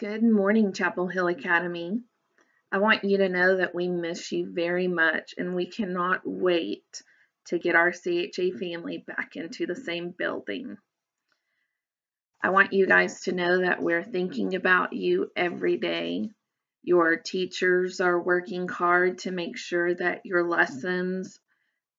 Good morning, Chapel Hill Academy. I want you to know that we miss you very much and we cannot wait to get our CHA family back into the same building. I want you guys to know that we're thinking about you every day. Your teachers are working hard to make sure that your lessons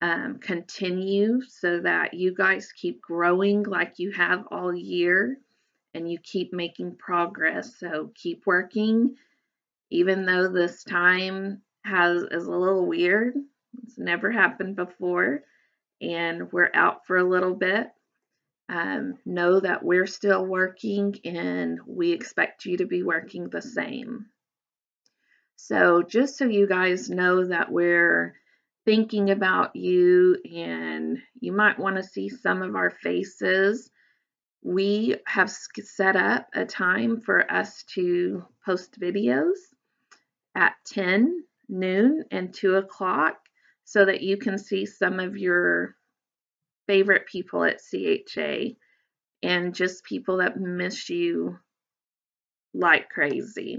continue so that you guys keep growing like you have all year and you keep making progress. So keep working, even though this time is a little weird. It's never happened before, and we're out for a little bit. Know that we're still working, and we expect you to be working the same. So just so you guys know that we're thinking about you, and you might want to see some of our faces. We have set up a time for us to post videos at 10, noon, and 2 o'clock so that you can see some of your favorite people at CHA and just people that miss you like crazy.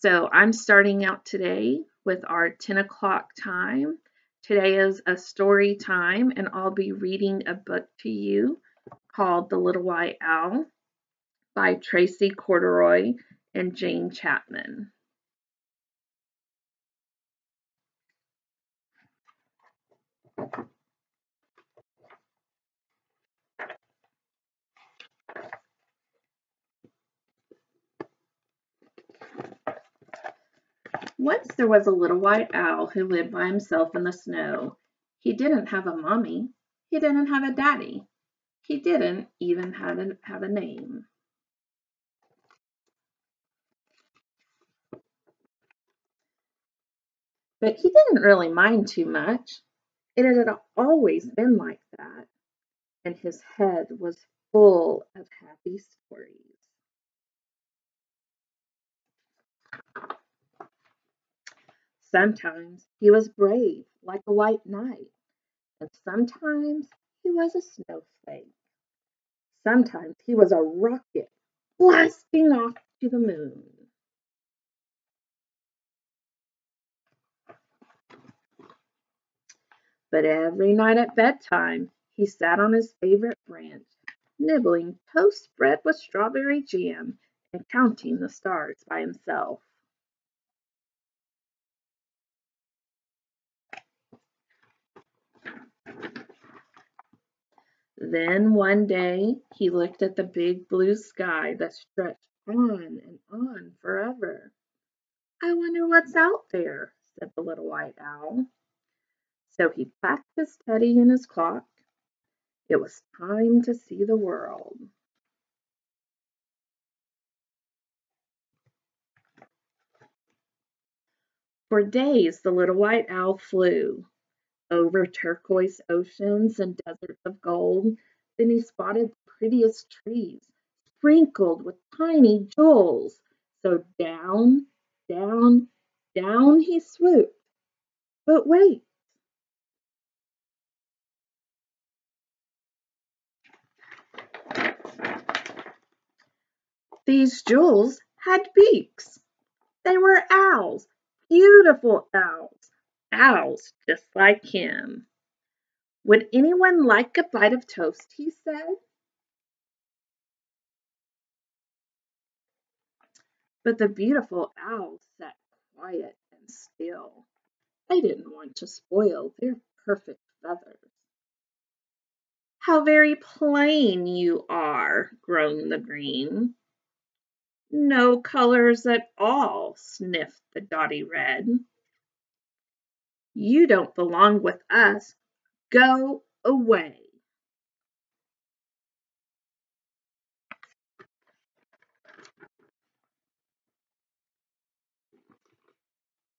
So I'm starting out today with our 10 o'clock time. Today is a story time, and I'll be reading a book to you called The Little White Owl by Tracy Corduroy and Jane Chapman. Once there was a little white owl who lived by himself in the snow. He didn't have a mommy. He didn't have a daddy. He didn't even have a name. But he didn't really mind too much. It had always been like that, and his head was full of happy stories. Sometimes he was brave, like a white knight, and sometimes he was a snowflake. Sometimes he was a rocket blasting off to the moon. But every night at bedtime, he sat on his favorite branch, nibbling toast bread with strawberry jam and counting the stars by himself. Then one day he looked at the big blue sky that stretched on and on forever. I wonder what's out there, said the little white owl. So he packed his teddy and his clock. It was time to see the world. For days the little white owl flew over turquoise oceans and deserts of gold. Then he spotted the prettiest trees, sprinkled with tiny jewels. So down, down, down he swooped. But wait, these jewels had beaks. They were owls, beautiful owls, owls just like him. Would anyone like a bite of toast, he said. But the beautiful owls sat quiet and still. They didn't want to spoil their perfect feathers. How very plain you are, groaned the green. No colors at all, sniffed the dotty red. You don't belong with us. Go away.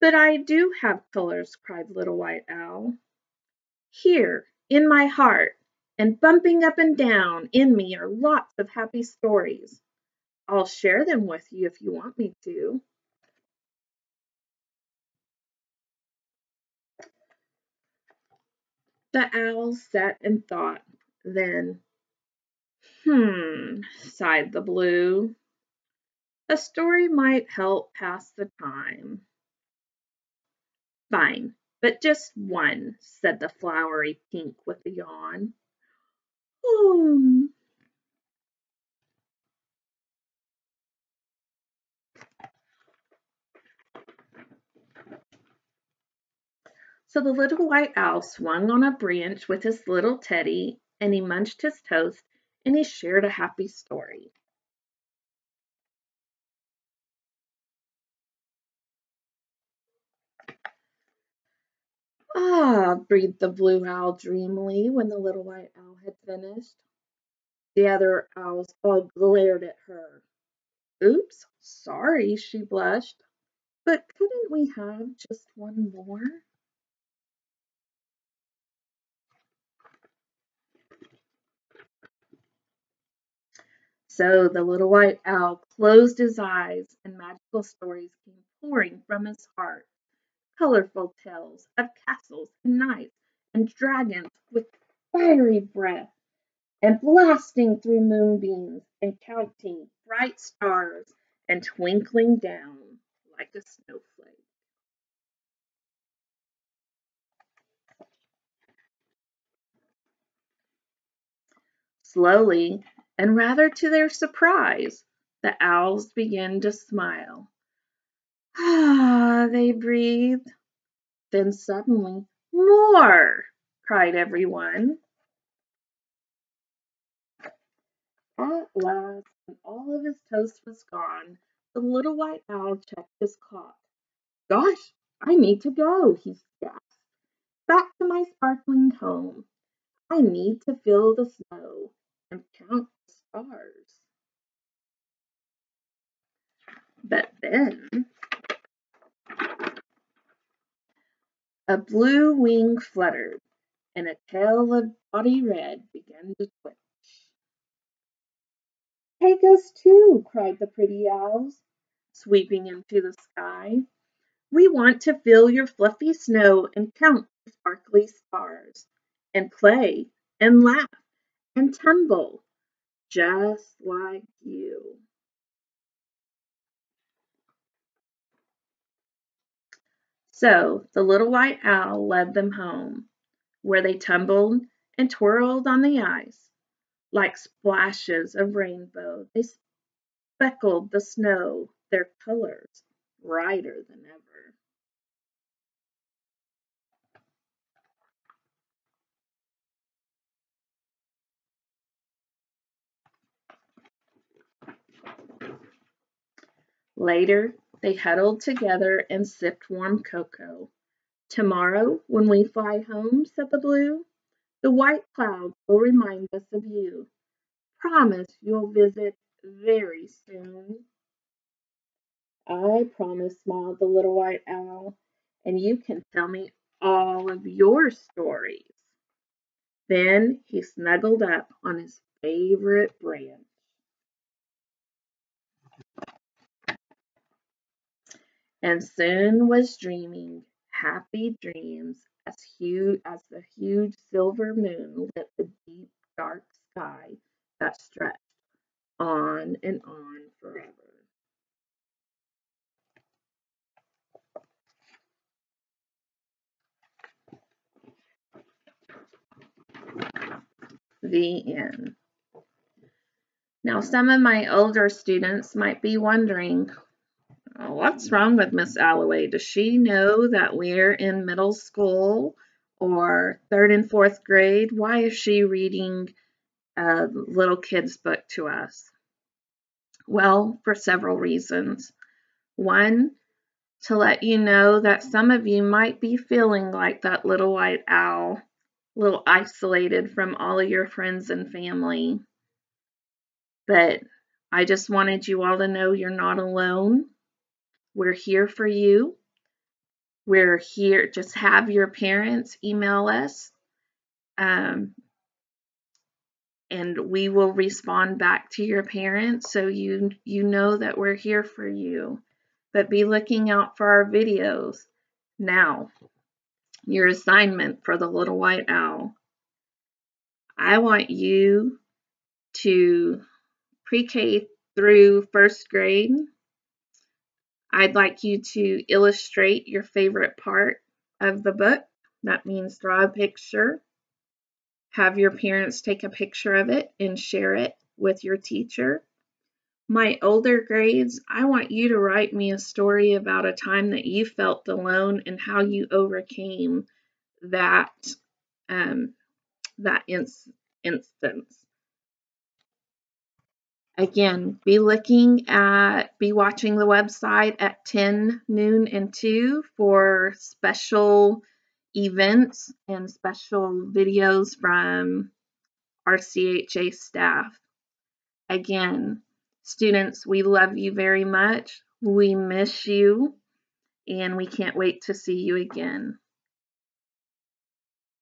But I do have colors, cried Little White Owl. Here, in my heart, and bumping up and down in me are lots of happy stories. I'll share them with you if you want me to. The owl sat and thought. Then, sighed the blue. A story might help pass the time. Fine, but just one, said the flowery pink with a yawn. Hmm. So the little white owl swung on a branch with his little teddy, and he munched his toast, and he shared a happy story. Ah, breathed the blue owl dreamily when the little white owl had finished. The other owls all glared at her. Oops, sorry, she blushed. But couldn't we have just one more? So the little white owl closed his eyes, and magical stories came pouring from his heart. Colorful tales of castles and knights and dragons with fiery breath, and blasting through moonbeams and counting bright stars and twinkling down like a snowflake. Slowly, and rather to their surprise, the owls began to smile. Ah, they breathed. Then suddenly, more! Cried everyone. At last, when all of his toast was gone, the little white owl checked his clock. Gosh, I need to go, he gasped. Back to my sparkling home. I need to feel the snow and count the stars. But then a blue wing fluttered, and a tail of body red began to twitch. Take us too, cried the pretty owls, sweeping into the sky. We want to feel your fluffy snow and count the sparkly stars, and play and laugh and tumble, just like you. So the little white owl led them home, where they tumbled and twirled on the ice. Like splashes of rainbow, they speckled the snow, their colors brighter than ever. Later, they huddled together and sipped warm cocoa. Tomorrow, when we fly home, said the blue, the white clouds will remind us of you. Promise you'll visit very soon. I promise, smiled the little white owl, and you can tell me all of your stories. Then he snuggled up on his favorite branch. And soon was dreaming happy dreams as the huge silver moon lit the deep dark sky that stretched on and on forever. The end. Now, some of my older students might be wondering, what's wrong with Miss Alloway? Does she know that we're in middle school or third and fourth grade? Why is she reading a little kid's book to us? Well, for several reasons. One, to let you know that some of you might be feeling like that little white owl, a little isolated from all of your friends and family. But I just wanted you all to know you're not alone. We're here for you. We're here. Just have your parents email us, um, and we will respond back to your parents so you know that we're here for you. But be looking out for our videos. Now, your assignment for the little white owl. I want you to pre-K through first grade. I'd like you to illustrate your favorite part of the book. That means draw a picture, have your parents take a picture of it and share it with your teacher. My older grades, I want you to write me a story about a time that you felt alone and how you overcame that um, instance. Again, be watching the website at 10, noon, and 2 for special events and special videos from our CHA staff. Again, students, we love you very much. We miss you, and we can't wait to see you again.